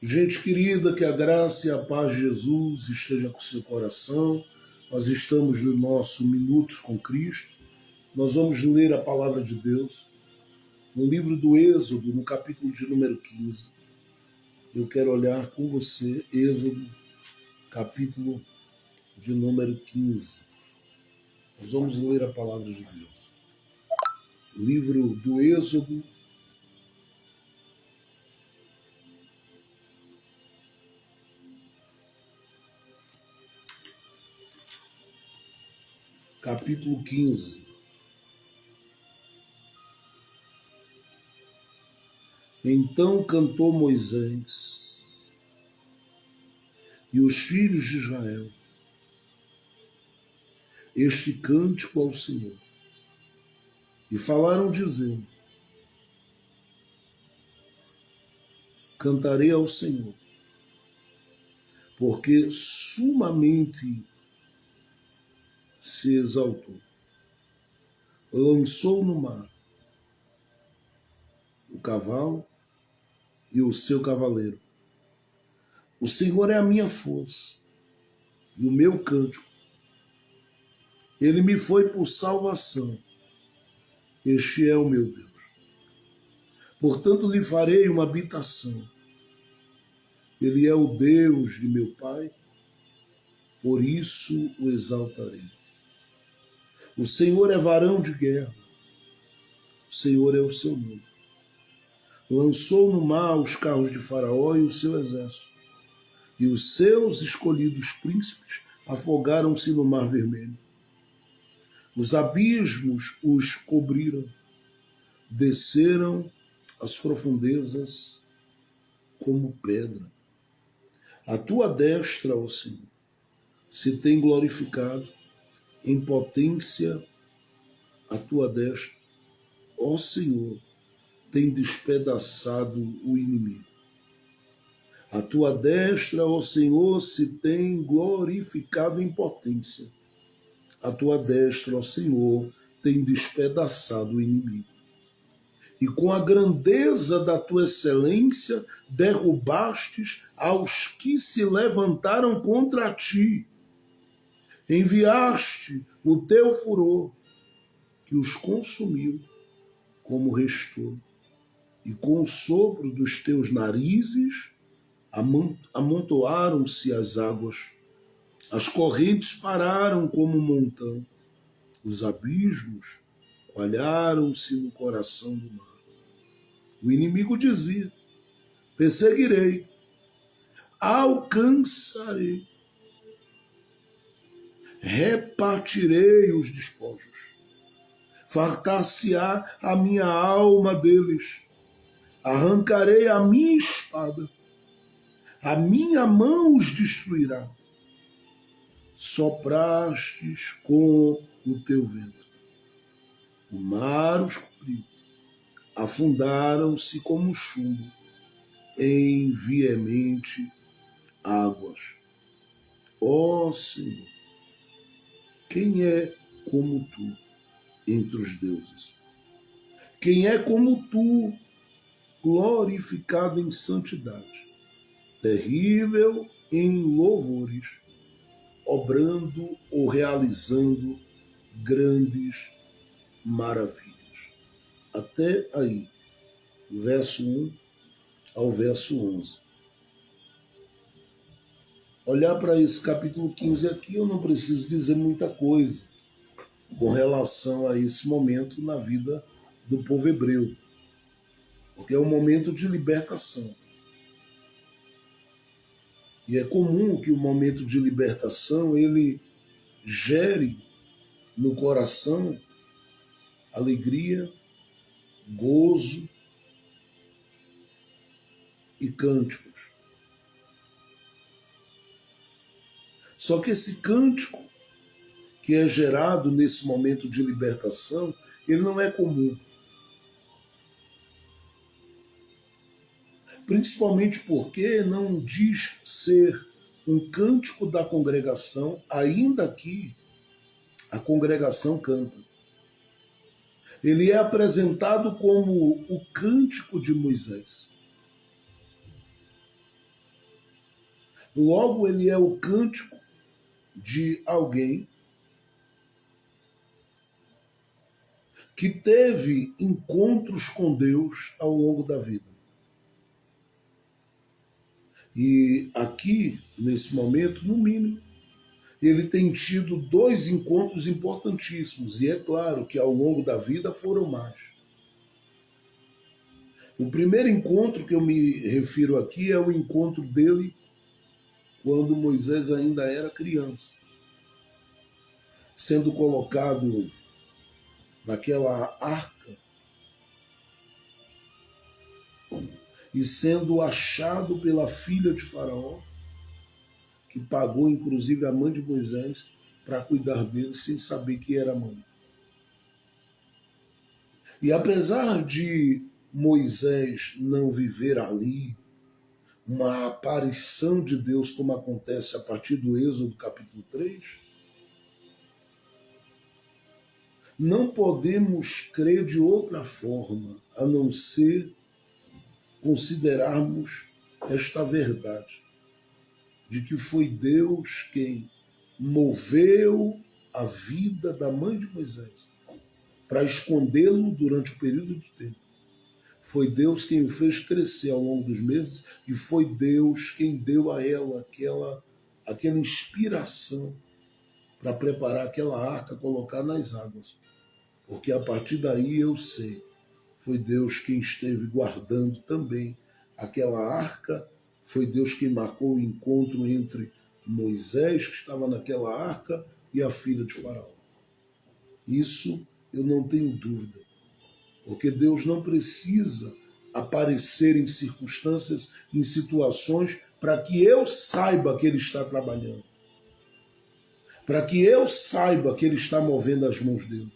Gente querida, que a graça e a paz de Jesus esteja com seu coração. Nós estamos no nosso Minutos com Cristo. Nós vamos ler a palavra de Deus no livro do Êxodo, no capítulo de número 15. Eu quero olhar com você, Êxodo, capítulo de número 15. Nós vamos ler a palavra de Deus. Livro do Êxodo, capítulo 15. Então cantou Moisés e os filhos de Israel este cântico ao Senhor. E falaram dizendo: cantarei ao Senhor, porque sumamente se exaltou. Lançou no mar o cavalo e o seu cavaleiro. O Senhor é a minha força e o meu cântico. Ele me foi por salvação. Este é o meu Deus. Portanto, lhe farei uma habitação. Ele é o Deus de meu Pai, por isso o exaltarei. O Senhor é varão de guerra. O Senhor é o seu nome. Lançou no mar os carros de Faraó e o seu exército. E os seus escolhidos príncipes afogaram-se no mar vermelho. Os abismos os cobriram. Desceram as profundezas como pedra. A tua destra, ó Senhor, se tem glorificado em potência. A tua destra, ó Senhor, tem despedaçado o inimigo. A tua destra, ó Senhor, se tem glorificado em potência. A tua destra, ó Senhor, tem despedaçado o inimigo. E com a grandeza da tua excelência derrubastes aos que se levantaram contra ti. Enviaste o teu furor, que os consumiu como restolho. E com o sopro dos teus narizes amontoaram-se as águas. As correntes pararam como um montão. Os abismos coalharam-se no coração do mar. O inimigo dizia: perseguirei, alcançarei, repartirei os despojos, fartar-se-á a minha alma deles, arrancarei a minha espada, a minha mão os destruirá. Soprastes com o teu vento, o mar os cobriu, afundaram-se como chumbo em veemente águas. Ó Senhor, quem é como tu entre os deuses? Quem é como tu, glorificado em santidade, terrível em louvores, obrando ou realizando grandes maravilhas. Até aí, verso 1 ao verso 11. Olhar para esse capítulo 15 aqui, eu não preciso dizer muita coisa com relação a esse momento na vida do povo hebreu, porque é um momento de libertação. E é comum que o momento de libertação ele gere no coração alegria, gozo e cânticos. Só que esse cântico que é gerado nesse momento de libertação, ele não é comum. Principalmente porque não diz ser um cântico da congregação, ainda que a congregação canta. Ele é apresentado como o cântico de Moisés. Logo, ele é o cântico de alguém que teve encontros com Deus ao longo da vida. E aqui, nesse momento, no mínimo, ele tem tido 2 encontros importantíssimos, e é claro que ao longo da vida foram mais. O primeiro encontro que eu me refiro aqui é o encontro dele quando Moisés ainda era criança, sendo colocado naquela arca e sendo achado pela filha de Faraó, que pagou inclusive a mãe de Moisés para cuidar dele sem saber que era mãe. E apesar de Moisés não viver ali uma aparição de Deus como acontece a partir do Êxodo capítulo 3, não podemos crer de outra forma a não ser considerarmos esta verdade de que foi Deus quem moveu a vida da mãe de Moisés para escondê-lo durante o período de tempo. Foi Deus quem o fez crescer ao longo dos meses e foi Deus quem deu a ela aquela inspiração para preparar aquela arca, colocar nas águas. Porque a partir daí eu sei, foi Deus quem esteve guardando também aquela arca, foi Deus quem marcou o encontro entre Moisés, que estava naquela arca, e a filha de Faraó. Isso eu não tenho dúvida, porque Deus não precisa aparecer em circunstâncias, em situações, para que eu saiba que Ele está trabalhando, para que eu saiba que Ele está movendo as mãos dele,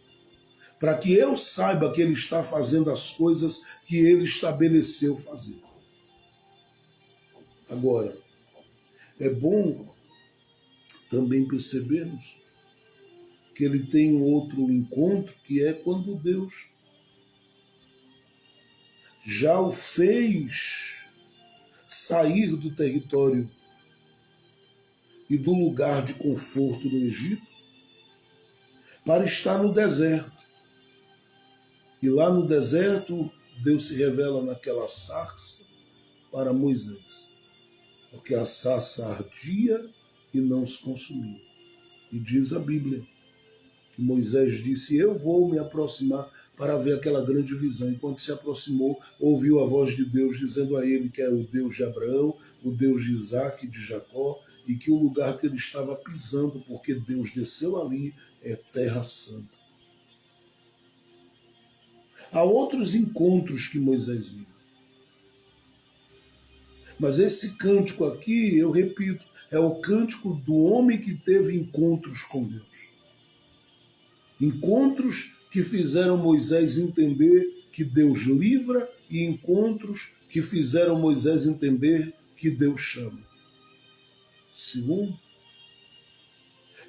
para que eu saiba que Ele está fazendo as coisas que Ele estabeleceu fazer. Agora, é bom também percebermos que ele tem um outro encontro, que é quando Deus já o fez sair do território e do lugar de conforto no Egito para estar no deserto. E lá no deserto, Deus se revela naquela sarça para Moisés, porque a sarça ardia e não se consumia. E diz a Bíblia que Moisés disse, eu vou me aproximar para ver aquela grande visão. E quando se aproximou, ouviu a voz de Deus dizendo a ele que era o Deus de Abraão, o Deus de Isaac e de Jacó, e que o lugar que ele estava pisando, porque Deus desceu ali, é terra santa. Há outros encontros que Moisés viu. Mas esse cântico aqui, eu repito, é o cântico do homem que teve encontros com Deus. Encontros que fizeram Moisés entender que Deus livra e encontros que fizeram Moisés entender que Deus chama. Segundo,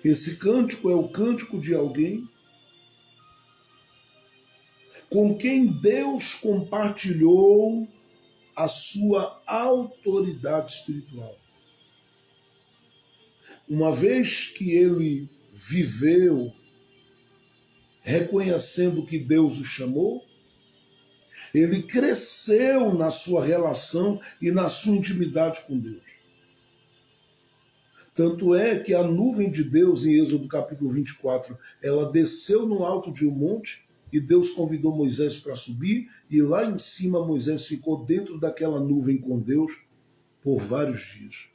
esse cântico é o cântico de alguém com quem Deus compartilhou a sua autoridade espiritual. Uma vez que ele viveu reconhecendo que Deus o chamou, ele cresceu na sua relação e na sua intimidade com Deus. Tanto é que a nuvem de Deus, em Êxodo capítulo 24, ela desceu no alto de um monte e Deus convidou Moisés para subir, e lá em cima Moisés ficou dentro daquela nuvem com Deus por vários dias.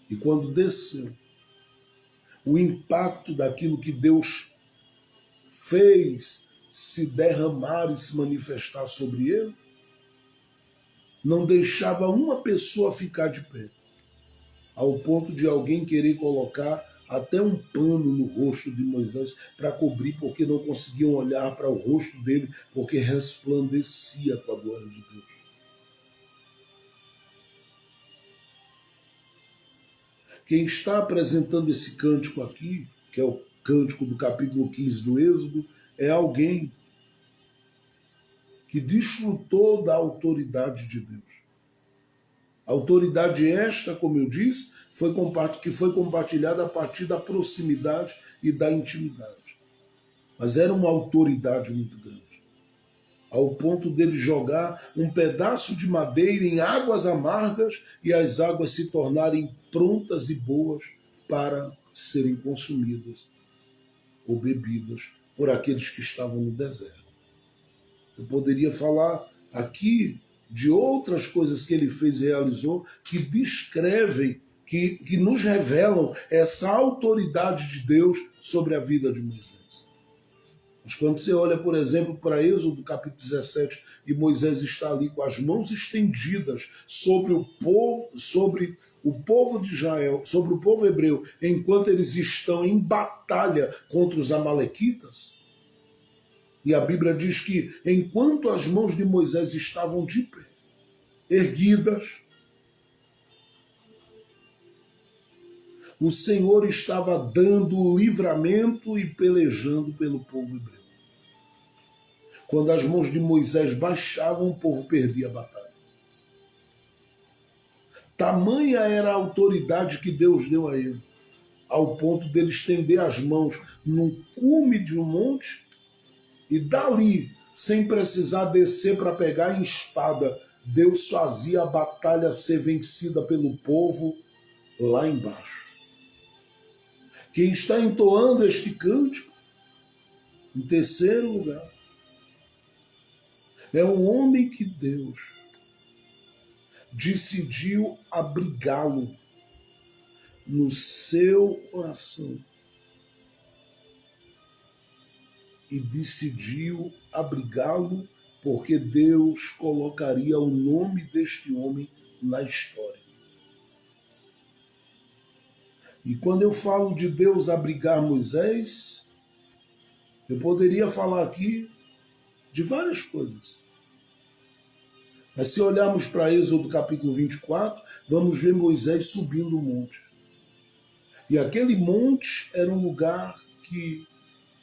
E quando desceu, o impacto daquilo que Deus fez se derramar e se manifestar sobre ele, não deixava uma pessoa ficar de pé, ao ponto de alguém querer colocar até um pano no rosto de Moisés para cobrir, porque não conseguiam olhar para o rosto dele, porque resplandecia com a glória de Deus. Quem está apresentando esse cântico aqui, que é o cântico do capítulo 15 do Êxodo, é alguém que desfrutou da autoridade de Deus. Autoridade esta, como eu disse, que foi compartilhada a partir da proximidade e da intimidade. Mas era uma autoridade muito grande, ao ponto dele jogar um pedaço de madeira em águas amargas e as águas se tornarem prontas e boas para serem consumidas ou bebidas por aqueles que estavam no deserto. Eu poderia falar aqui de outras coisas que ele fez e realizou que descrevem, que nos revelam essa autoridade de Deus sobre a vida de Moisés. Mas quando você olha, por exemplo, para Êxodo capítulo 17, e Moisés está ali com as mãos estendidas sobre o povo de Israel, sobre o povo hebreu, enquanto eles estão em batalha contra os amalequitas, e a Bíblia diz que enquanto as mãos de Moisés estavam de pé, erguidas, o Senhor estava dando livramento e pelejando pelo povo hebreu. Quando as mãos de Moisés baixavam, o povo perdia a batalha. Tamanha era a autoridade que Deus deu a ele, ao ponto dele estender as mãos no cume de um monte e dali, sem precisar descer para pegar em espada, Deus fazia a batalha ser vencida pelo povo lá embaixo. Quem está entoando este cântico, em terceiro lugar, é um homem que Deus decidiu abrigá-lo no seu coração e decidiu abrigá-lo porque Deus colocaria o nome deste homem na história. E quando eu falo de Deus abrigar Moisés, eu poderia falar aqui de várias coisas. Mas se olharmos para Êxodo capítulo 24, vamos ver Moisés subindo o monte. E aquele monte era um lugar que,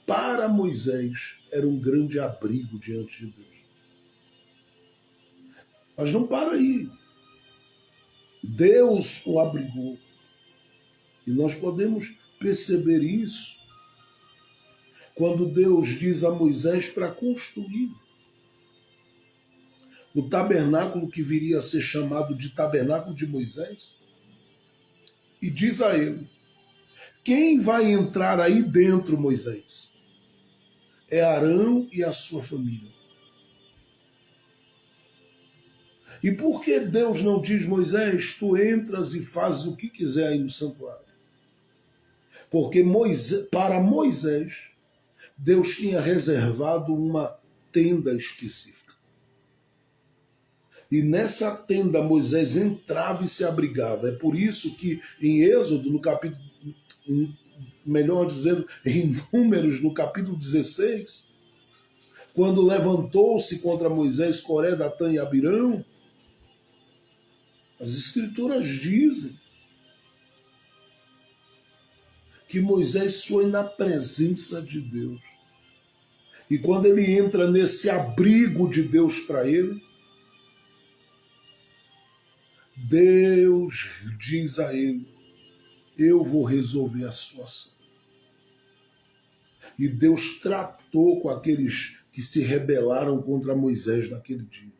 para Moisés, era um grande abrigo diante de Deus. Mas não para aí. Deus o abrigou. E nós podemos perceber isso quando Deus diz a Moisés para construir o tabernáculo que viria a ser chamado de tabernáculo de Moisés. E diz a ele: quem vai entrar aí dentro, Moisés? É Arão e a sua família. E por que Deus não diz, Moisés, tu entras e fazes o que quiser aí no santuário? Porque para Moisés, Deus tinha reservado uma tenda específica. E nessa tenda Moisés entrava e se abrigava. É por isso que em Êxodo, no capítulo, melhor dizendo, em Números, no capítulo 16, quando levantou-se contra Moisés Coré, Datã e Abirão, as escrituras dizem que Moisés foi na presença de Deus. E quando ele entra nesse abrigo de Deus para ele, Deus diz a ele: eu vou resolver a situação. E Deus tratou com aqueles que se rebelaram contra Moisés naquele dia.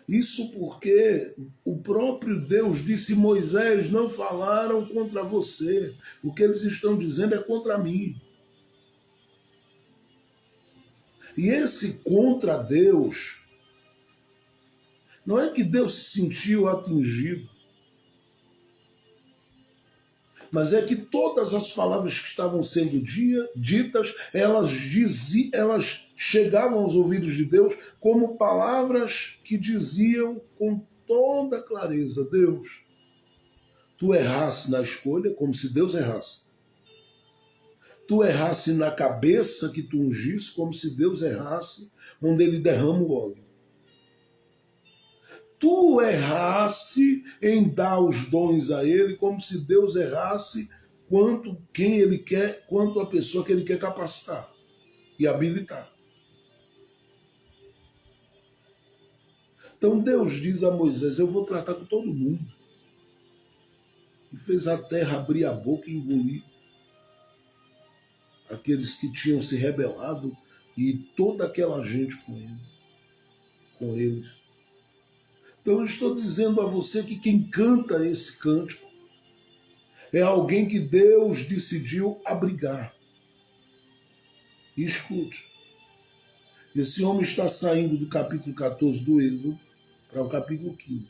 Isso porque o próprio Deus disse: Moisés, não falaram contra você. O que eles estão dizendo é contra mim. E esse contra Deus, não é que Deus se sentiu atingido, mas é que todas as palavras que estavam sendo ditas, elas chegavam aos ouvidos de Deus como palavras que diziam com toda clareza: Deus, tu errasse na escolha, como se Deus errasse. Tu errasse na cabeça que tu ungisse, como se Deus errasse onde ele derrama o óleo. Tu errasse em dar os dons a ele, como se Deus errasse quanto quem ele quer, quanto a pessoa que ele quer capacitar e habilitar. Então Deus diz a Moisés, eu vou tratar com todo mundo. E fez a terra abrir a boca e engolir aqueles que tinham se rebelado e toda aquela gente com eles. Então eu estou dizendo a você que quem canta esse cântico é alguém que Deus decidiu abrigar. E escute, esse homem está saindo do capítulo 14 do Êxodo para o capítulo 15.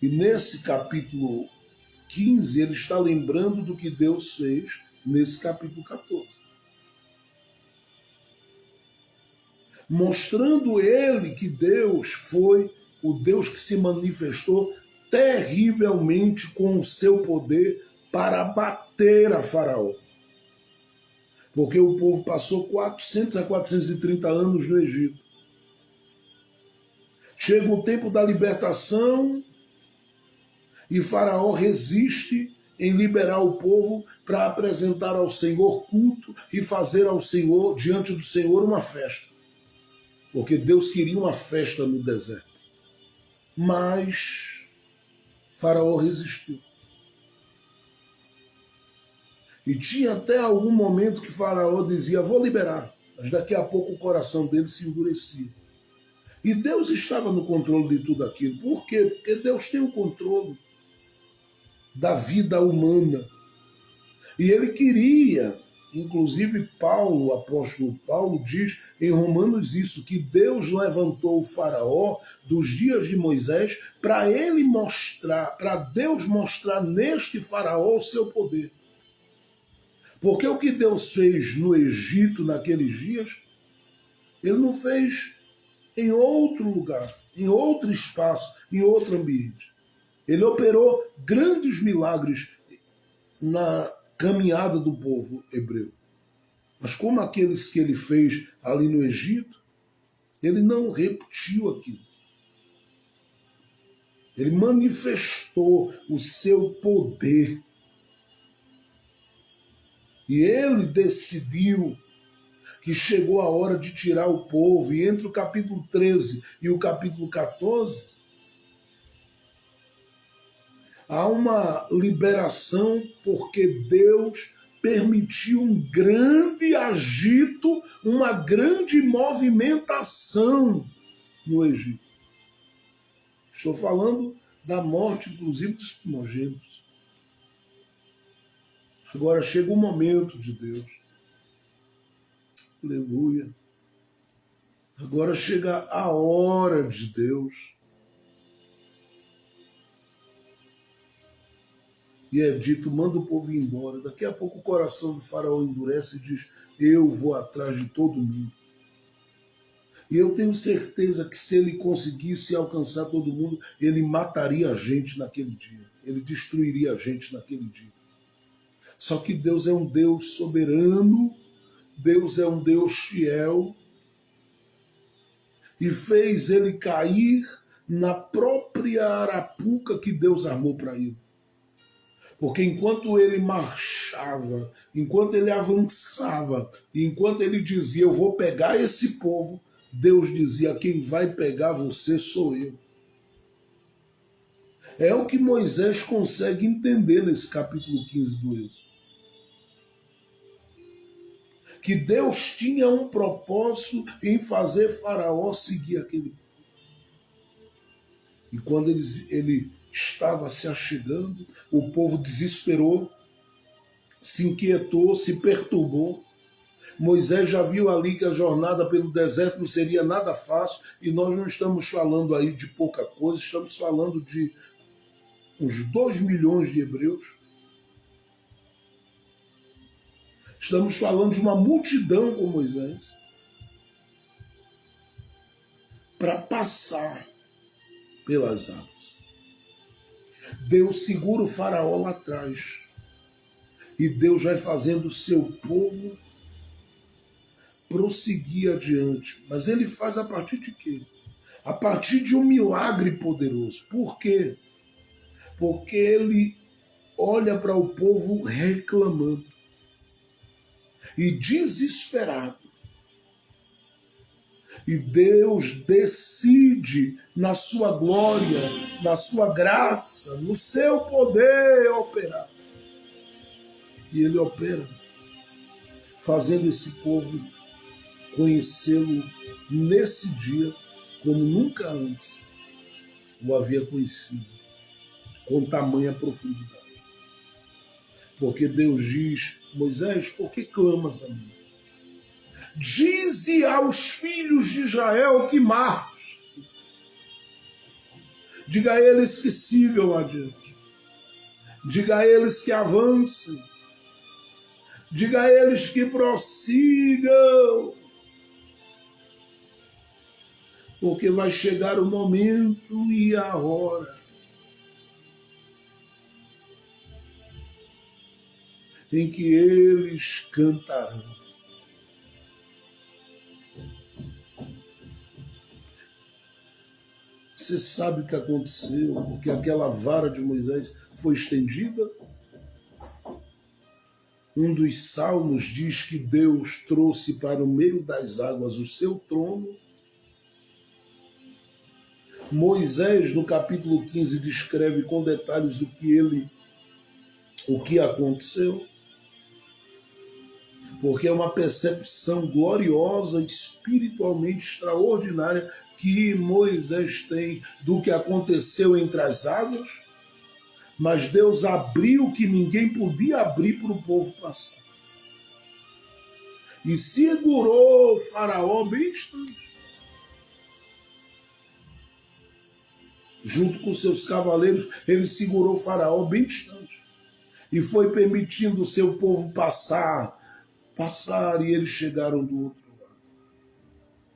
E nesse capítulo 15 ele está lembrando do que Deus fez nesse capítulo 14. Mostrando ele que Deus foi o Deus que se manifestou terrivelmente com o seu poder para abater a Faraó. Porque o povo passou 400 a 430 anos no Egito. Chega o tempo da libertação e Faraó resiste em liberar o povo para apresentar ao Senhor culto e fazer ao Senhor, diante do Senhor, uma festa. Porque Deus queria uma festa no deserto. Mas Faraó resistiu. E tinha até algum momento que Faraó dizia, vou liberar. Mas daqui a pouco o coração dele se endurecia. E Deus estava no controle de tudo aquilo. Por quê? Porque Deus tem o controle da vida humana. E ele queria, inclusive Paulo, o apóstolo Paulo, diz em Romanos isso, que Deus levantou o Faraó dos dias de Moisés para ele mostrar, para Deus mostrar neste Faraó o seu poder. Porque o que Deus fez no Egito naqueles dias, ele não fez em outro lugar, em outro espaço, em outro ambiente. Ele operou grandes milagres na caminhada do povo hebreu. Mas como aqueles que ele fez ali no Egito, ele não repetiu aquilo. Ele manifestou o seu poder. E ele decidiu que chegou a hora de tirar o povo. E entre o capítulo 13 e o capítulo 14, há uma liberação porque Deus permitiu um grande agito, uma grande movimentação no Egito. Estou falando da morte, inclusive, dos primogênitos. Agora chega o momento de Deus. Aleluia. Agora chega a hora de Deus. E é dito, manda o povo ir embora. Daqui a pouco o coração do faraó endurece e diz, eu vou atrás de todo mundo. E eu tenho certeza que se ele conseguisse alcançar todo mundo, ele mataria a gente naquele dia. Ele destruiria a gente naquele dia. Só que Deus é um Deus soberano, Deus é um Deus fiel, e fez ele cair na própria arapuca que Deus armou para ele. Porque enquanto ele marchava, enquanto ele avançava, enquanto ele dizia, eu vou pegar esse povo, Deus dizia, quem vai pegar você sou eu. É o que Moisés consegue entender nesse capítulo 15 do Êxodo. Que Deus tinha um propósito em fazer Faraó seguir aquele povo. E quando ele estava se achegando, o povo desesperou, se inquietou, se perturbou. Moisés já viu ali que a jornada pelo deserto não seria nada fácil, e nós não estamos falando aí de pouca coisa, estamos falando de uns 2 milhões de hebreus. Estamos falando de uma multidão com Moisés para passar pelas águas. Deus segura o faraó lá atrás. E Deus vai fazendo o seu povo prosseguir adiante. Mas ele faz a partir de quê? A partir de um milagre poderoso. Por quê? Porque ele olha para o povo reclamando. E desesperado. E Deus decide decide na sua glória, na sua graça, no seu poder operar. E ele opera, fazendo esse povo conhecê-lo nesse dia como nunca antes o havia conhecido, com tamanha profundidade. Porque Deus diz: Moisés, por que clamas a mim? Dize aos filhos de Israel que marchem. Diga a eles que sigam adiante. Diga a eles que avancem. Diga a eles que prossigam. Porque vai chegar o momento e a hora em que eles cantarão. Você sabe o que aconteceu, porque aquela vara de Moisés foi estendida? Um dos salmos diz que Deus trouxe para o meio das águas o seu trono. Moisés, no capítulo 15, descreve com detalhes o que aconteceu. Porque é uma percepção gloriosa, espiritualmente extraordinária que Moisés tem do que aconteceu entre as águas, mas Deus abriu o que ninguém podia abrir para o povo passar. E segurou o Faraó bem distante, junto com seus cavaleiros. Ele segurou o Faraó bem distante e foi permitindo o seu povo passar, e eles chegaram do outro lado,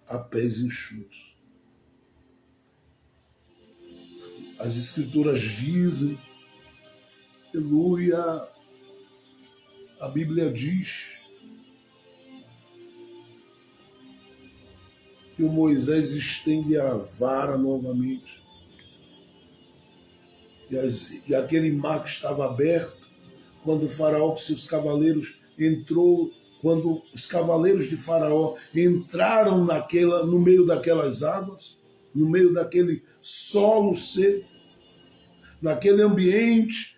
a pés enxutos. As escrituras dizem, aleluia, a Bíblia diz que o Moisés estende a vara novamente, e aquele mar que estava aberto, quando o Faraó com seus cavaleiros entrou, quando os cavaleiros de Faraó entraram no meio daquelas águas, no meio daquele solo seco, naquele ambiente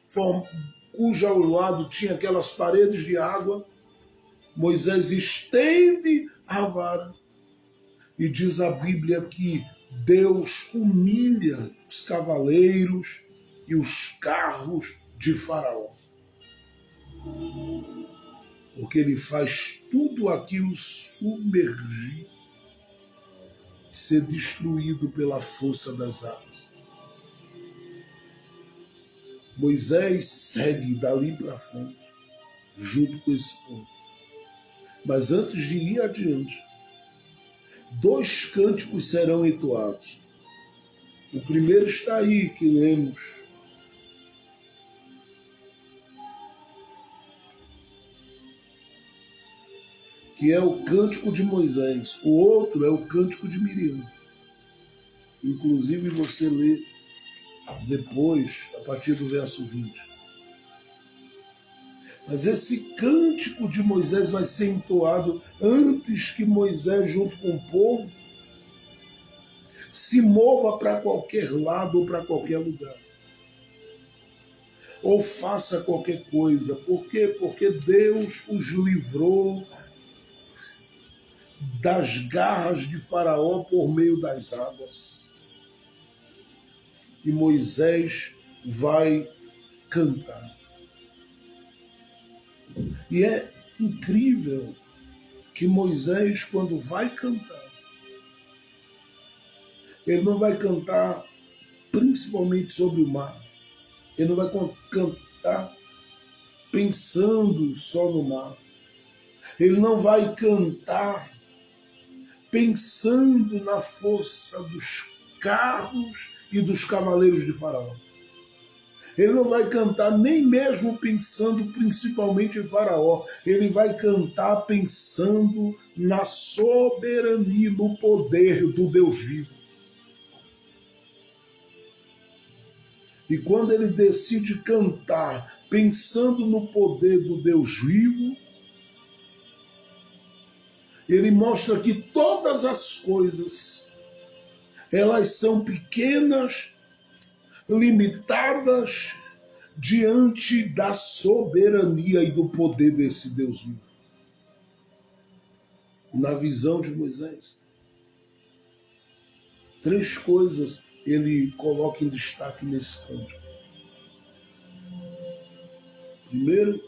cujo ao lado tinha aquelas paredes de água, Moisés estende a vara e diz a Bíblia que Deus humilha os cavaleiros e os carros de Faraó. Porque ele faz tudo aquilo submergir, ser destruído pela força das águas. Moisés segue dali para frente, junto com esse povo. Mas antes de ir adiante, 2 cânticos serão entoados. O primeiro está aí, que lemos. Que é o cântico de Moisés. O outro é o cântico de Miriam. Inclusive você lê depois, a partir do verso 20. Mas esse cântico de Moisés vai ser entoado antes que Moisés, junto com o povo, se mova para qualquer lado ou para qualquer lugar. Ou faça qualquer coisa. Por quê? Porque Deus os livrou das garras de Faraó por meio das águas. E Moisés vai cantar. E é incrível que Moisés, quando vai cantar, ele não vai cantar principalmente sobre o mar. Ele não vai cantar pensando só no mar. Ele não vai cantar pensando na força dos carros e dos cavaleiros de Faraó. Ele não vai cantar nem mesmo pensando principalmente em Faraó. Ele vai cantar pensando na soberania, no poder do Deus vivo. E quando ele decide cantar pensando no poder do Deus vivo, ele mostra que todas as coisas elas são pequenas, limitadas, diante da soberania e do poder desse Deus vivo. Na visão de Moisés, 3 coisas ele coloca em destaque nesse cântico. Primeiro,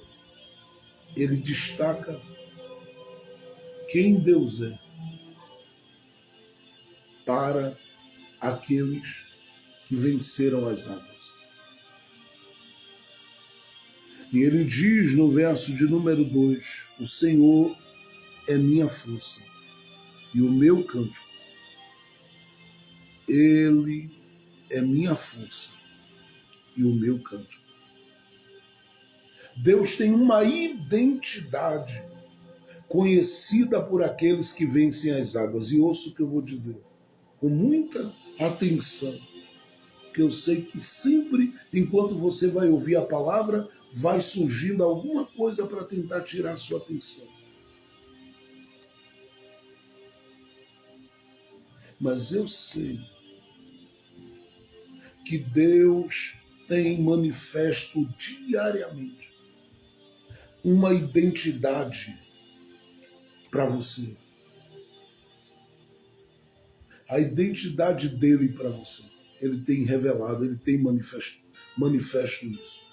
ele destaca quem Deus é para aqueles que venceram as águas. E ele diz no verso de número 2, o Senhor é minha força e o meu cântico. Ele é minha força e o meu cântico. Deus tem uma identidade conhecida por aqueles que vencem as águas. E ouço o que eu vou dizer com muita atenção, que eu sei que sempre, enquanto você vai ouvir a palavra, vai surgindo alguma coisa para tentar tirar a sua atenção. Mas eu sei que Deus tem manifesto diariamente uma identidade para você. A identidade dele para você. Ele tem revelado, ele tem manifesto isso.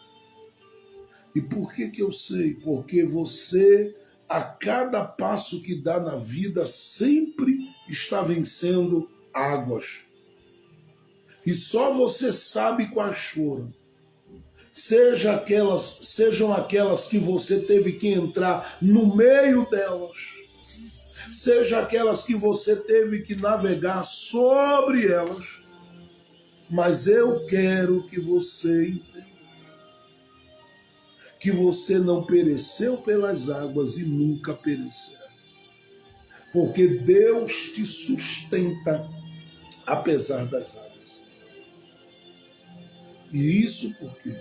E por que eu sei? Porque você, a cada passo que dá na vida, sempre está vencendo águas. E só você sabe quais foram. Sejam aquelas que você teve que entrar no meio delas. Seja aquelas que você teve que navegar sobre elas. Mas eu quero que você entenda que você não pereceu pelas águas e nunca perecerá. Porque Deus te sustenta apesar das águas. E isso por quê?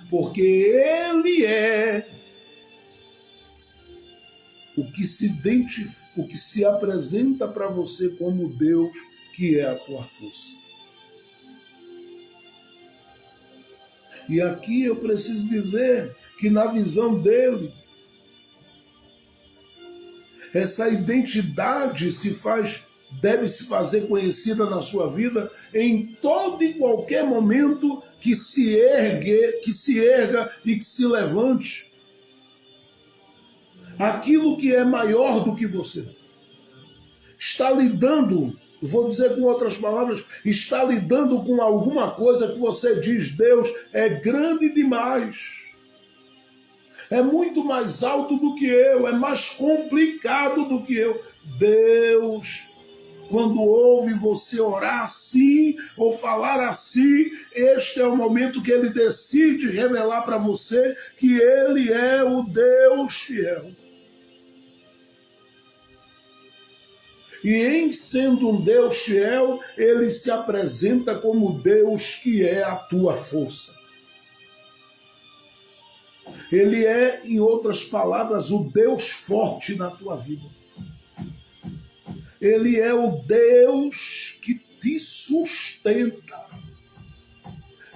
Porque Ele é o que se apresenta para você como Deus, que é a tua força. E aqui eu preciso dizer que na visão dele, essa identidade deve se fazer conhecida na sua vida em todo e qualquer momento que se erga e que se levante aquilo que é maior do que você. Está lidando, vou dizer com outras palavras, está lidando com alguma coisa que você diz, Deus é grande demais. É muito mais alto do que eu, é mais complicado do que eu. Deus, quando ouve você orar assim ou falar assim, este é o momento que ele decide revelar para você que ele é o Deus fiel. E em sendo um Deus fiel, ele se apresenta como Deus que é a tua força. Ele é, em outras palavras, o Deus forte na tua vida. Ele é o Deus que te sustenta.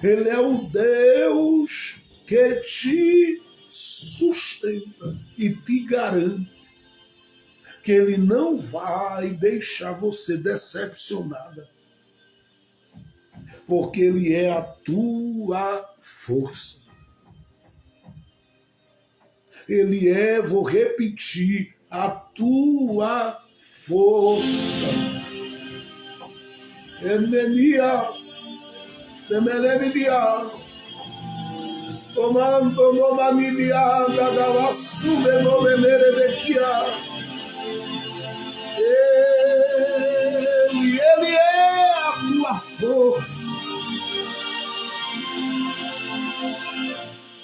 Ele é o Deus que te sustenta e te garante que Ele não vai deixar você decepcionada, porque Ele é a tua força. Ele é, vou repetir, a tua força. Enenias, temelenidia, comando momanidia, gagavasube noveneredequia. Ele é a tua força.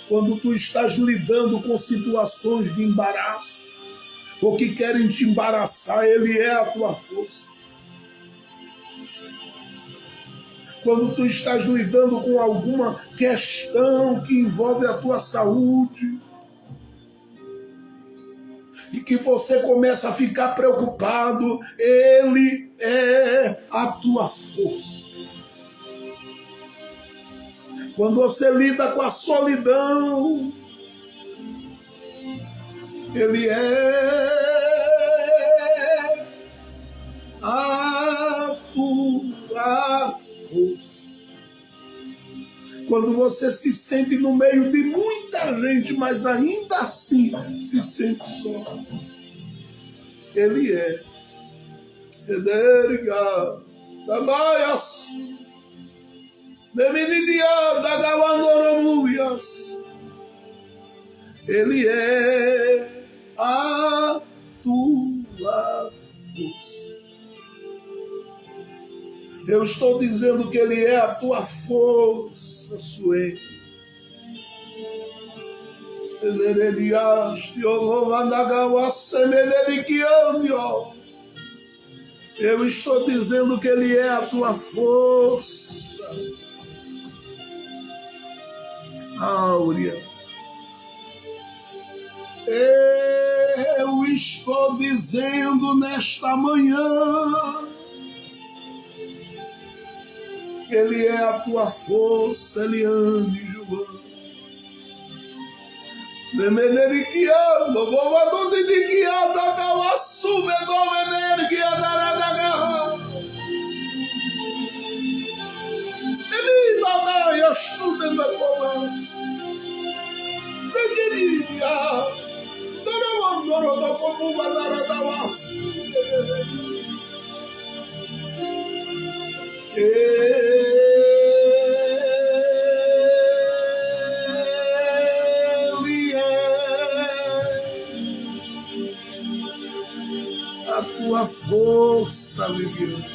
Quando tu estás lidando com situações de embaraço, ou que querem te embaraçar, Ele é a tua força. Quando tu estás lidando com alguma questão que envolve a tua saúde, e que você começa a ficar preocupado, Ele é a tua força. Quando você lida com a solidão, Ele é a tua força. Quando você se sente no meio de muita gente, mas ainda assim se sente só, Ele é. Ederga, Damaias, Deminidia, Dagawandoromubias. Ele é a tua força. Eu estou dizendo que Ele é a tua força, Suê. Eu estou dizendo que Ele é a tua força, Áurea. Eu estou dizendo nesta manhã que Ele é a tua força, Eliane João. Demeneriquiando, Bovadudiniquiada, Kawassume, Domeneriquiada, Ele vai dar estudo da Comas. Pequenininha, Doramandoro, da Comuva, da Wassu. Ele é a tua força, Viviane.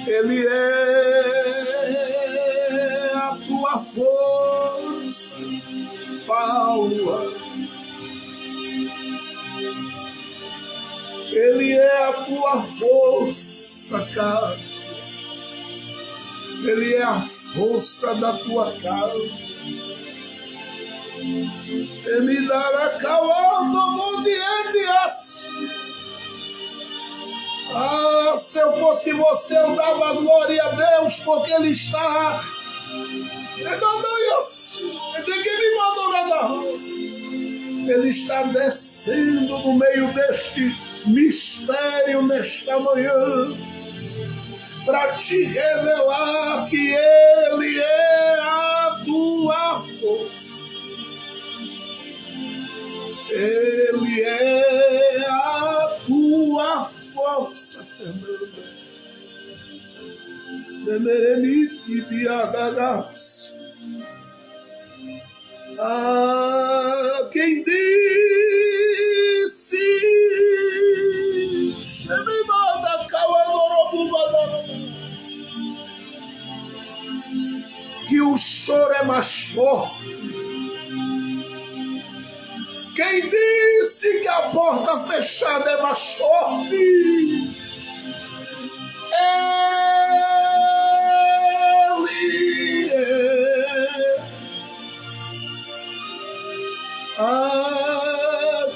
Ele é a tua força, Paula. Ele é a tua força, cara. Ele é a força da tua casa. E me dará calando mundiendias. Ah, se eu fosse você, eu dava glória a Deus, porque Ele está. Ele está descendo no meio deste mistério nesta manhã, para te revelar que Ele é a tua força. Ele é a tua força, Fernanda. Ah, quem disse que o choro é mais forte? Quem disse que a porta fechada é mais forte? Ele é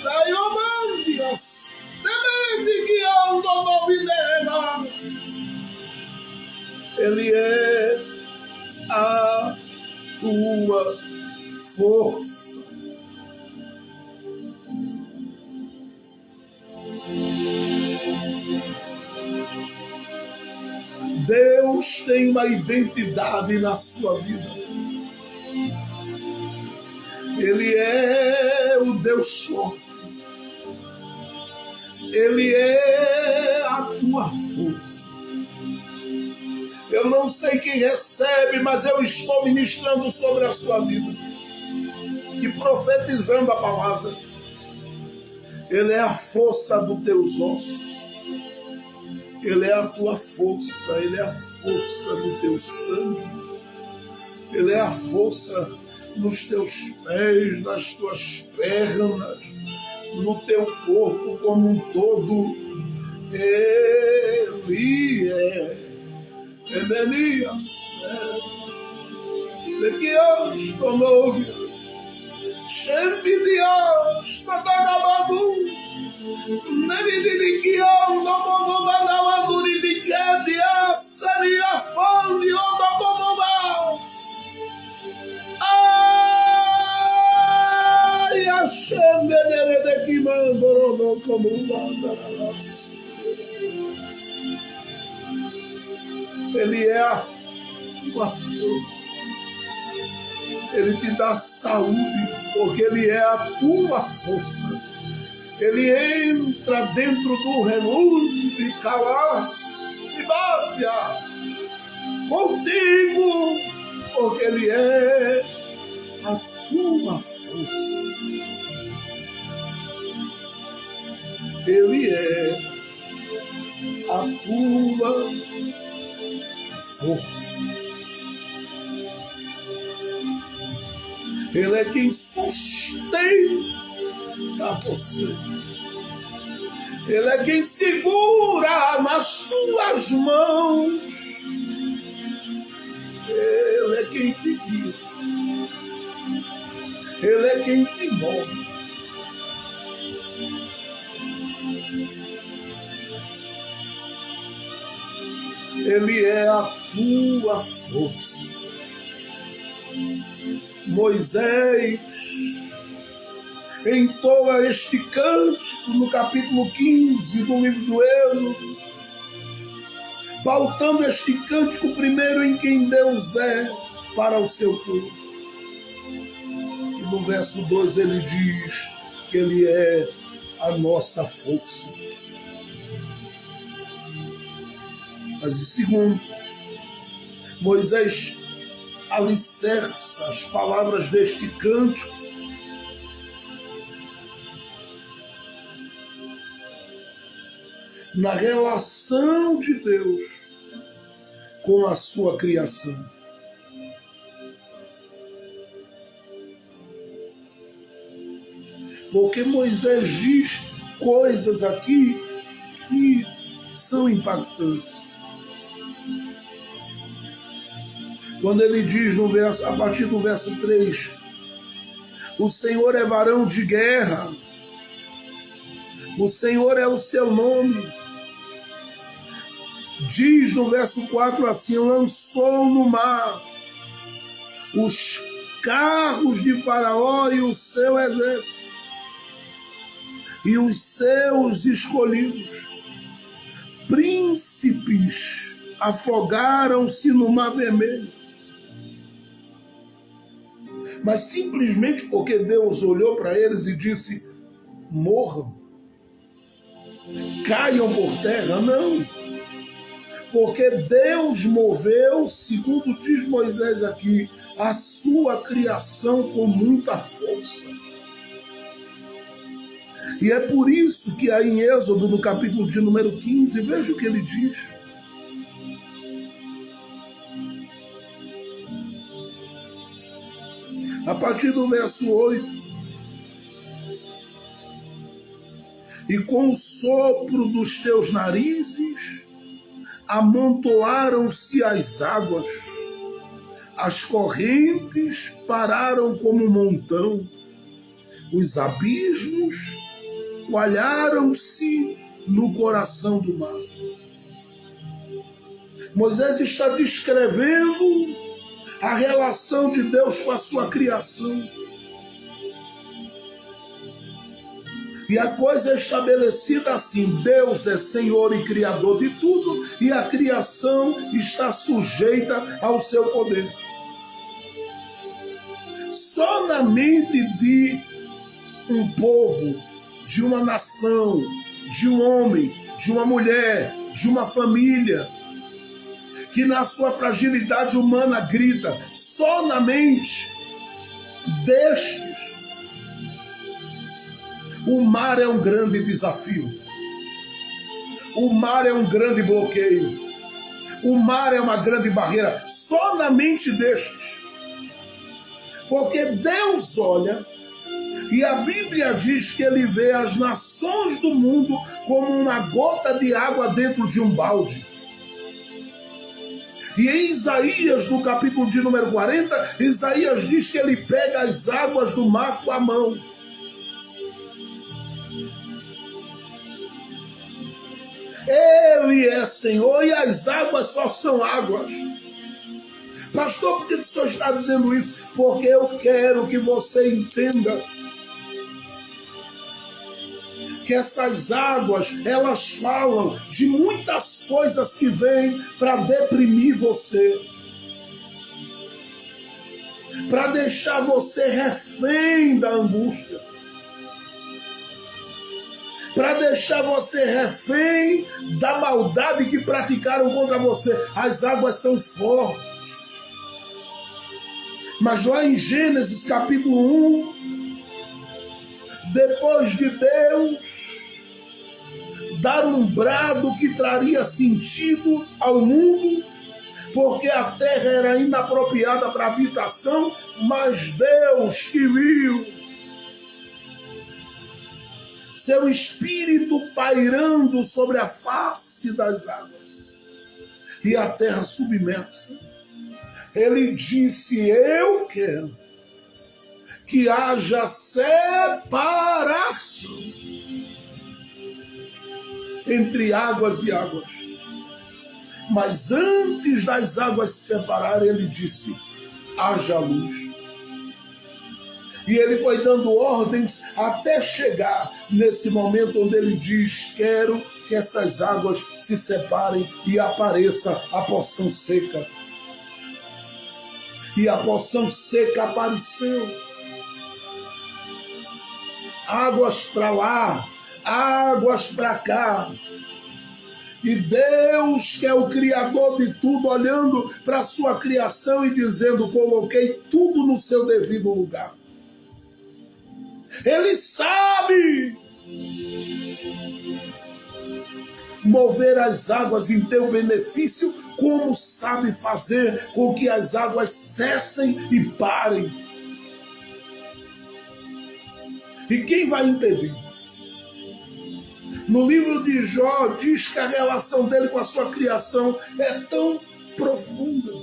Daiomandias, Demendigiando Novinemas. Ele é a tua força. Deus tem uma identidade na sua vida. Ele é o Deus forte. Ele é a tua força. Eu não sei quem recebe, mas eu estou ministrando sobre a sua vida e profetizando a palavra. Ele é a força dos teus ossos. Ele é a tua força. Ele é a força do teu sangue. Ele é a força nos teus pés, nas tuas pernas, no teu corpo como um todo. Ele é Emenias, Lequias, Tomóvia, Xermidias, Nadagababu, Nevidirikion, Dogovadavaduridikendia, Semiafandi, Odogobobas. Ai, a Xendere de Kimandoro, como mandarás. Ele é a tua força. Ele te dá saúde, porque Ele é a tua força. Ele entra dentro do remundo de Calas e Bábia contigo, porque Ele é a tua força. Ele é a tua força. Ele é quem sustenta você. Ele é quem segura nas tuas mãos. Ele é quem te guia. Ele é quem te move. Ele é a tua força. Moisés entoa este cântico no capítulo 15 do livro do Êxodo, pautando este cântico primeiro em quem Deus é para o seu povo. E no verso 2 ele diz que Ele é a nossa força. Mas em segundo, Moisés alicerça as palavras deste cântico na relação de Deus com a sua criação. Porque Moisés diz coisas aqui que são impactantes. Quando ele diz no verso, a partir do verso 3, o Senhor é varão de guerra, o Senhor é o seu nome. Diz no verso 4 assim: lançou no mar os carros de Faraó e o seu exército, e os seus escolhidos, príncipes, afogaram-se no Mar Vermelho. Mas simplesmente porque Deus olhou para eles e disse: morram, caiam por terra? Não. Porque Deus moveu, segundo diz Moisés aqui, a sua criação com muita força. E é por isso que aí em Êxodo, no capítulo de número 15, veja o que ele diz. A partir do verso 8: e com o sopro dos teus narizes amontoaram-se as águas, as correntes pararam como um montão, os abismos coalharam-se no coração do mar. Moisés está descrevendo a relação de Deus com a sua criação. E a coisa é estabelecida assim: Deus é Senhor e Criador de tudo, e a criação está sujeita ao seu poder. Só na mente de um povo, de uma nação, de um homem, de uma mulher, de uma família, que na sua fragilidade humana grita, só na mente destes, o mar é um grande desafio. O mar é um grande bloqueio. O mar é uma grande barreira. Só na mente destes. Porque Deus olha, e a Bíblia diz que Ele vê as nações do mundo como uma gota de água dentro de um balde. E em Isaías, no capítulo de número 40, Isaías diz que ele pega as águas do mar com a mão. Ele é Senhor e as águas só são águas. Pastor, por que o senhor está dizendo isso? Porque eu quero que você entenda que essas águas, elas falam de muitas coisas que vêm para deprimir você, para deixar você refém da angústia, para deixar você refém da maldade que praticaram contra você. As águas são fortes. Mas lá em Gênesis capítulo 1, depois de Deus dar um brado que traria sentido ao mundo, porque a terra era inapropriada para habitação, mas Deus que viu seu espírito pairando sobre a face das águas e a terra submersa, ele disse: eu quero que haja separação entre águas e águas. Mas antes das águas se separarem, ele disse: haja luz. E ele foi dando ordens até chegar nesse momento onde ele diz: quero que essas águas se separem e apareça a porção seca. E a porção seca apareceu. Águas para lá, águas para cá. E Deus, que é o Criador de tudo, olhando para a sua criação e dizendo: coloquei tudo no seu devido lugar. Ele sabe mover as águas em teu benefício, como sabe fazer com que as águas cessem e parem. E quem vai impedir? No livro de Jó diz que a relação dele com a sua criação é tão profunda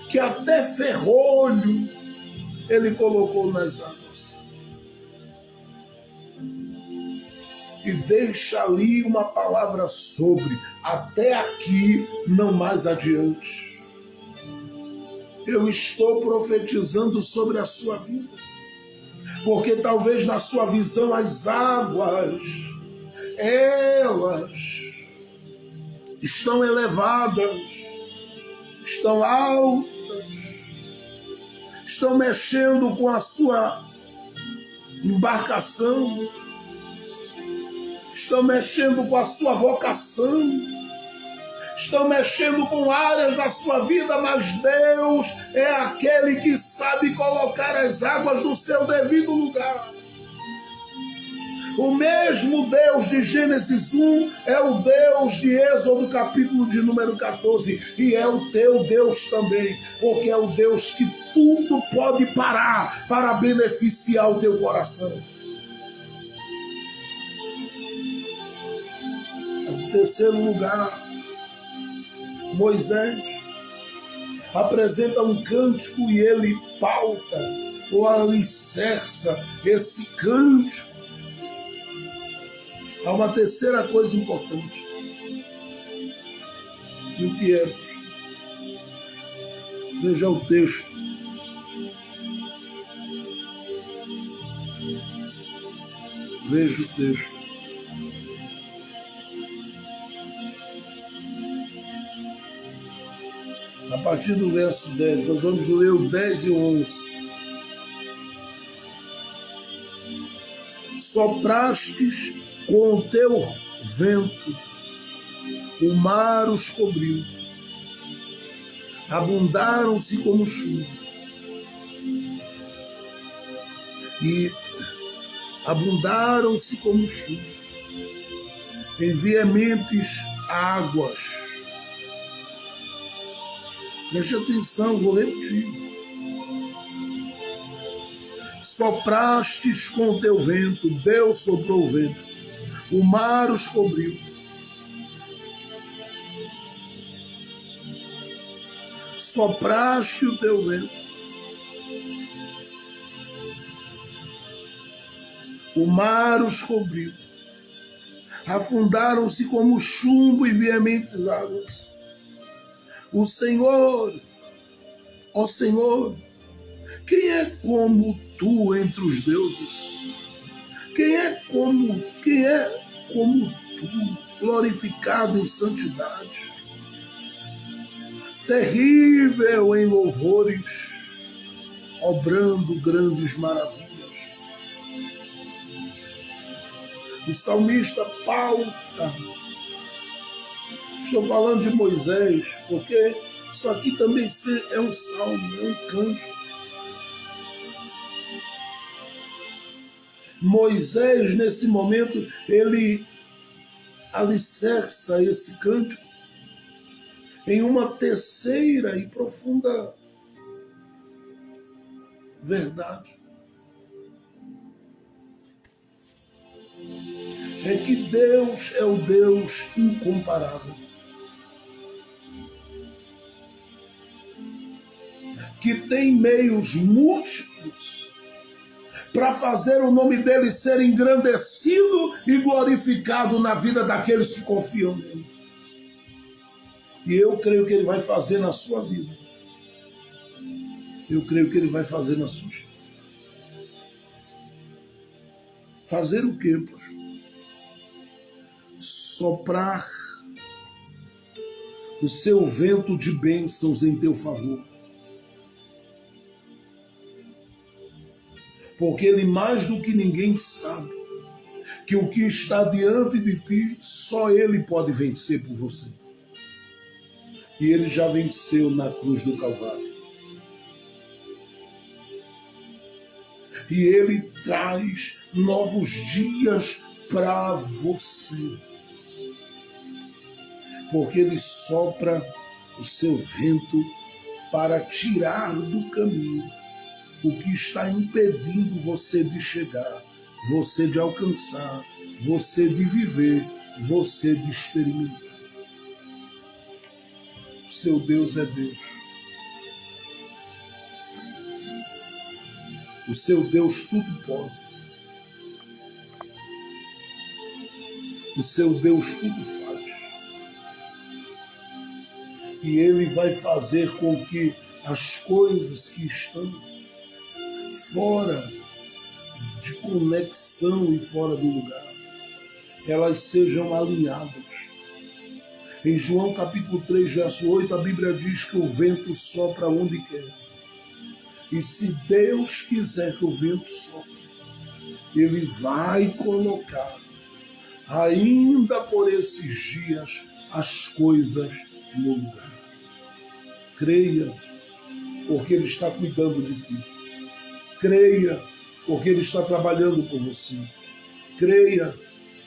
que até ferrolho ele colocou nas águas. E deixa ali uma palavra sobre: até aqui, não mais adiante. Eu estou profetizando sobre a sua vida, porque talvez na sua visão as águas, elas estão elevadas, estão altas, estão mexendo com a sua embarcação, estão mexendo com a sua vocação, estão mexendo com áreas da sua vida, mas Deus é aquele que sabe colocar as águas no seu devido lugar. O mesmo Deus de Gênesis 1 é o Deus de Êxodo capítulo de número 14, e é o teu Deus também, porque é o Deus que tudo pode parar para beneficiar o teu coração. Em terceiro lugar, Moisés apresenta um cântico e ele pauta ou alicerça esse cântico. Há uma terceira coisa importante. E o que é? Veja o texto. Veja o texto. A partir do verso 10, nós vamos ler o 10 e 11. Soprastes com o teu vento, o mar os cobriu, abundaram-se como chuva, e abundaram-se como chuva, em veementes águas. Preste atenção, vou repetir. Soprastes com o teu vento, Deus soprou o vento, o mar os cobriu. sopraste o teu vento. O mar os cobriu. Afundaram-se como chumbo e veementes águas. O Senhor, ó Senhor, quem é como tu entre os deuses? Quem é como tu, glorificado em santidade, terrível em louvores, obrando grandes maravilhas. O salmista pauta. Estou falando de Moisés, porque isso aqui também é um salmo, é um cântico. Moisés, nesse momento, ele alicerça esse cântico em uma terceira e profunda verdade. É que Deus é o Deus incomparável, que tem meios múltiplos para fazer o nome dele ser engrandecido e glorificado na vida daqueles que confiam nele. E eu creio que ele vai fazer na sua vida. Eu creio que ele vai fazer na sua vida. Fazer o quê, pastor? Soprar o seu vento de bênçãos em teu favor. Porque ele mais do que ninguém sabe que o que está diante de ti, só ele pode vencer por você. E ele já venceu na cruz do Calvário. E ele traz novos dias para você. Porque ele sopra o seu vento para tirar do caminho o que está impedindo você de chegar, você de alcançar, você de viver, você de experimentar. O seu Deus é Deus. O seu Deus tudo pode. O seu Deus tudo faz. E ele vai fazer com que as coisas que estão fora de conexão e fora do lugar, elas sejam alinhadas. Em João capítulo 3, verso 8, a Bíblia diz que o vento sopra onde quer. E se Deus quiser que o vento sopre, ele vai colocar, ainda por esses dias, as coisas no lugar. Creia, porque ele está cuidando de ti. Creia, porque ele está trabalhando por você. Creia,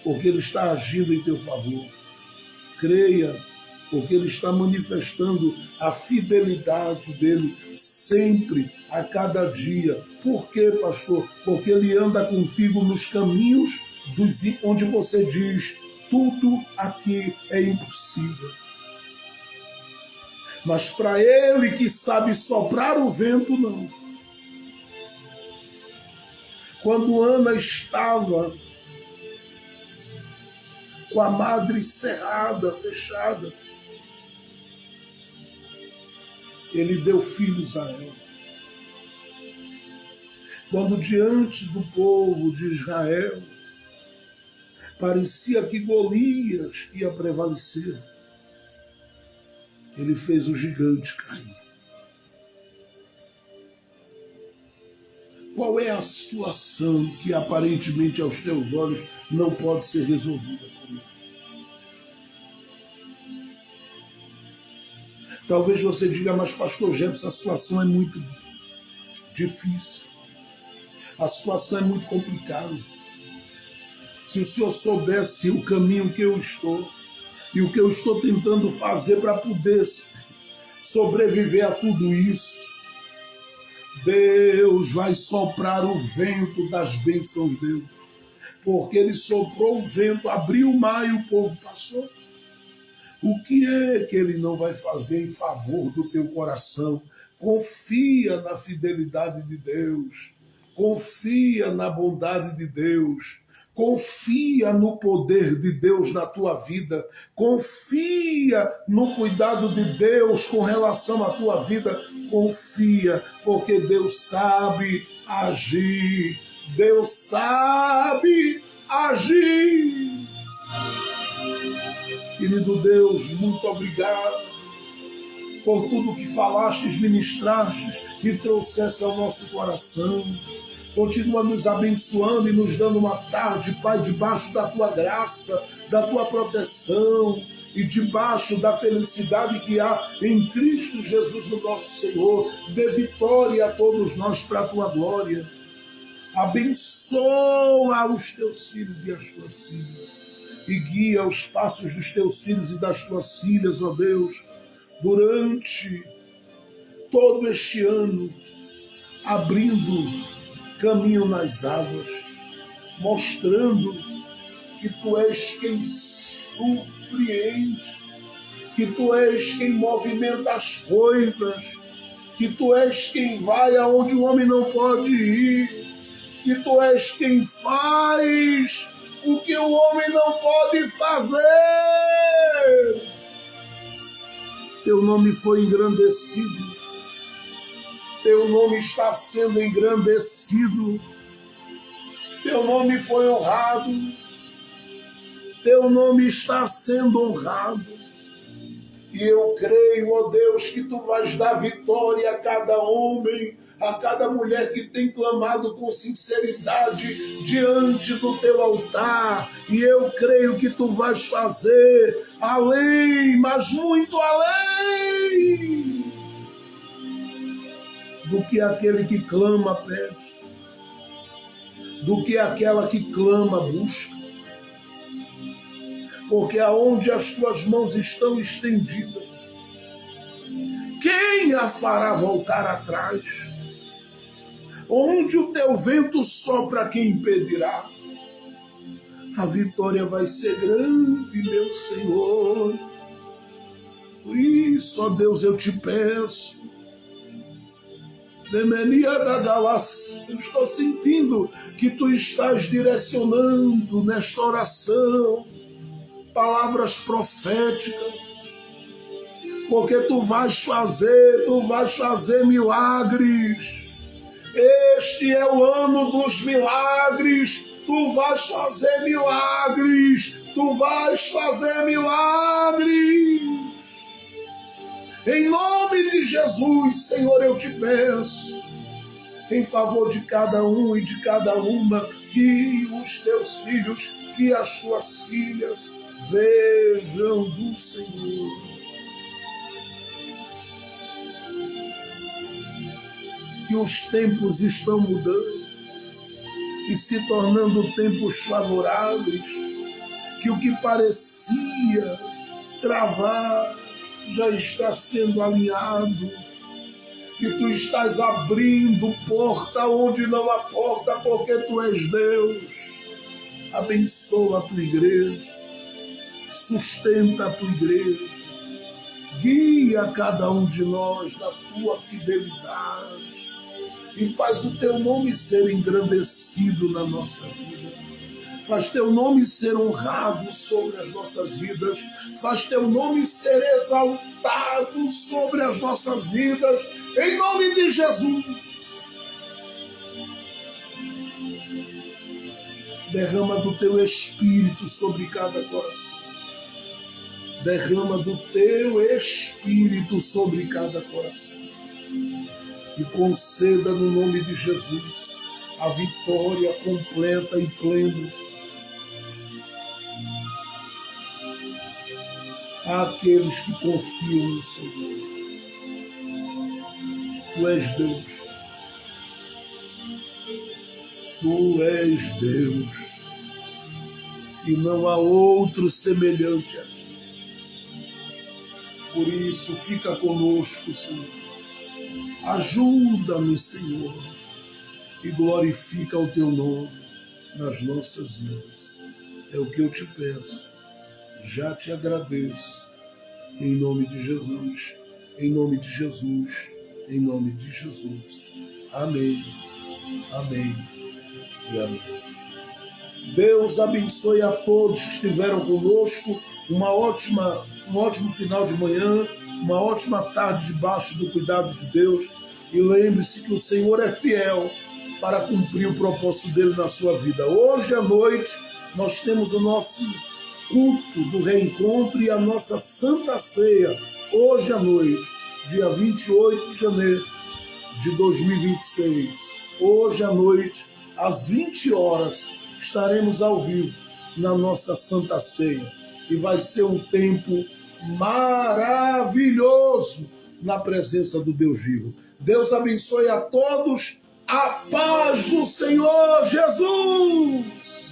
porque ele está agindo em teu favor. Creia, porque ele está manifestando a fidelidade dele sempre, a cada dia. Por quê, pastor? Porque ele anda contigo nos caminhos onde você diz, tudo aqui é impossível. Mas para ele que sabe soprar o vento, não. Quando Ana estava com a madre cerrada, fechada, ele deu filhos a ela. Quando diante do povo de Israel, parecia que Golias ia prevalecer, ele fez o gigante cair. Qual é a situação que aparentemente aos teus olhos não pode ser resolvida por ele? Talvez você diga, mas pastor Jefferson, a situação é muito difícil. A situação é muito complicada. Se o senhor soubesse o caminho que eu estou e o que eu estou tentando fazer para poder sobreviver a tudo isso, Deus vai soprar o vento das bênçãos dele. Porque ele soprou o vento, abriu o mar e o povo passou. O que é que ele não vai fazer em favor do teu coração? Confia na fidelidade de Deus. Confia na bondade de Deus. Confia no poder de Deus na tua vida. Confia no cuidado de Deus com relação à tua vida. Confia, porque Deus sabe agir. Deus sabe agir. Querido Deus, muito obrigado por tudo que falastes, ministrastes e trouxeste ao nosso coração. Continua nos abençoando e nos dando uma tarde, Pai, debaixo da tua graça, da tua proteção e debaixo da felicidade que há em Cristo Jesus, o nosso Senhor. Dê vitória a todos nós para a tua glória. Abençoa os teus filhos e as tuas filhas e guia os passos dos teus filhos e das tuas filhas, ó Deus, durante todo este ano, abrindo caminho nas águas, mostrando que Tu és quem surpreende, que Tu és quem movimenta as coisas, que Tu és quem vai aonde o homem não pode ir, que Tu és quem faz o que o homem não pode fazer. Teu nome foi engrandecido. Teu nome está sendo engrandecido. Teu nome foi honrado. Teu nome está sendo honrado. E eu creio, ó Deus, que Tu vais dar vitória a cada homem, a cada mulher que tem clamado com sinceridade diante do Teu altar. E eu creio que Tu vais fazer além, mas muito além do que aquele que clama pede, do que aquela que clama busca. Porque aonde as Tuas mãos estão estendidas, quem a fará voltar atrás? Onde o Teu vento sopra, quem impedirá? A vitória vai ser grande, meu Senhor. Por isso, ó Deus, eu te peço. Eu estou sentindo que Tu estás direcionando nesta oração palavras proféticas, porque Tu vais fazer milagres. Este é o ano dos milagres. Tu vais fazer milagres. Tu vais fazer milagres. Em nome de Jesus, Senhor, eu te peço, em favor de cada um e de cada uma, que os Teus filhos, que as Tuas filhas vejam do Senhor. Que os tempos estão mudando e se tornando tempos favoráveis, que o que parecia travar já está sendo alinhado, que Tu estás abrindo porta onde não há porta, porque Tu és Deus. Abençoa a Tua igreja, sustenta a Tua igreja, guia cada um de nós na Tua fidelidade e faz o Teu nome ser engrandecido na nossa vida. Faz Teu nome ser honrado sobre as nossas vidas. Faz Teu nome ser exaltado sobre as nossas vidas. Em nome de Jesus. Derrama do Teu Espírito sobre cada coração. Derrama do Teu Espírito sobre cada coração. E conceda no nome de Jesus a vitória completa e plena àqueles que confiam no Senhor. Tu és Deus. Tu és Deus. E não há outro semelhante a Ti. Por isso, fica conosco, Senhor. Ajuda-nos, Senhor. E glorifica o Teu nome nas nossas vidas. É o que eu te peço. Já te agradeço em nome de Jesus, em nome de Jesus, em nome de Jesus. Amém, amém e amém. Deus abençoe a todos que estiveram conosco, um ótimo final de manhã, uma ótima tarde debaixo do cuidado de Deus, e lembre-se que o Senhor é fiel para cumprir o propósito dele na sua vida. Hoje à noite nós temos o nosso culto do reencontro e a nossa Santa Ceia, hoje à noite, dia 28 de janeiro de 2026. Hoje à noite, às 20 horas, estaremos ao vivo na nossa Santa Ceia. E vai ser um tempo maravilhoso na presença do Deus vivo. Deus abençoe a todos. A paz do Senhor Jesus!